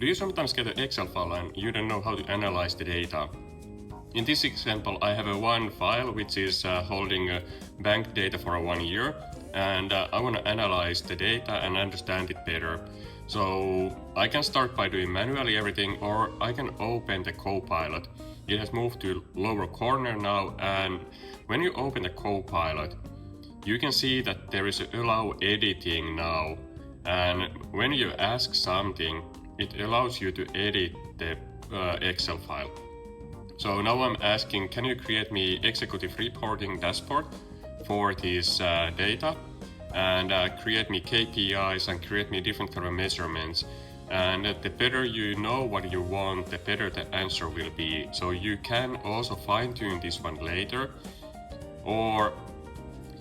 Do you sometimes get an Excel file and you don't know how to analyze the data? In this example, I have one file which is holding bank data for 1 year, and I want to analyze the data and understand it better. So I can start by doing manually everything, or I can open the Copilot. It has moved to lower corner now, and when you open the Copilot, you can see that there is allow editing now. And when you ask something, it allows you to edit the Excel file. So now I'm asking, can you create me executive reporting dashboard for this data, and create me KPIs and create me different kind of measurements. And the better you know what you want, the better the answer will be. So you can also fine tune this one later, or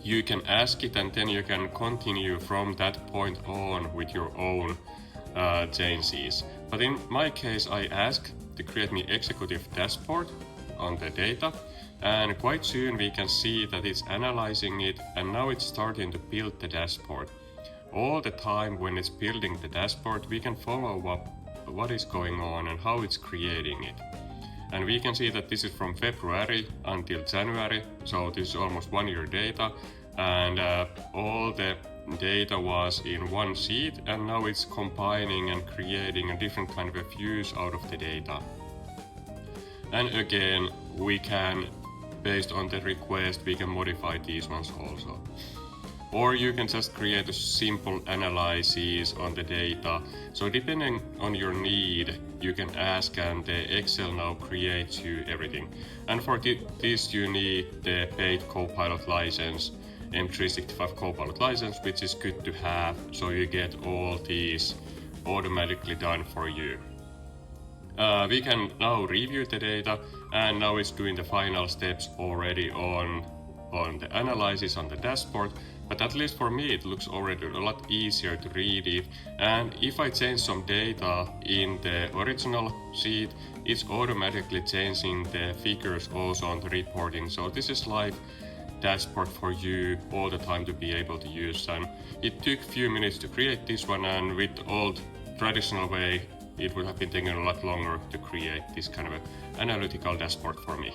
you can ask it and then you can continue from that point on with your own changes. But in my case, I ask to create me executive dashboard on the data, and quite soon we can see that it's analyzing it, and now it's starting to build the dashboard. All the time when it's building the dashboard, we can follow up what is going on and how it's creating it. And we can see that this is from February until January, so this is almost 1 year data, and all the data was in one sheet, and now it's combining and creating a different kind of views out of the data. And again, we can, based on the request, we can modify these ones also. Or you can just create a simple analysis on the data. So depending on your need, you can ask, and the Excel now creates you everything. And for this you need the paid Copilot license, M365 Copilot license, which is good to have, so you get all these automatically done for you. We can now review the data, and now it's doing the final steps already on the analysis on the dashboard. But at least for me, it looks already a lot easier to read it. And if I change some data in the original sheet, it's automatically changing the figures also on the reporting. So this is like dashboard for you all the time to be able to use. And it took a few minutes to create this one, and with old traditional way, it would have been taking a lot longer to create this kind of analytical dashboard for me.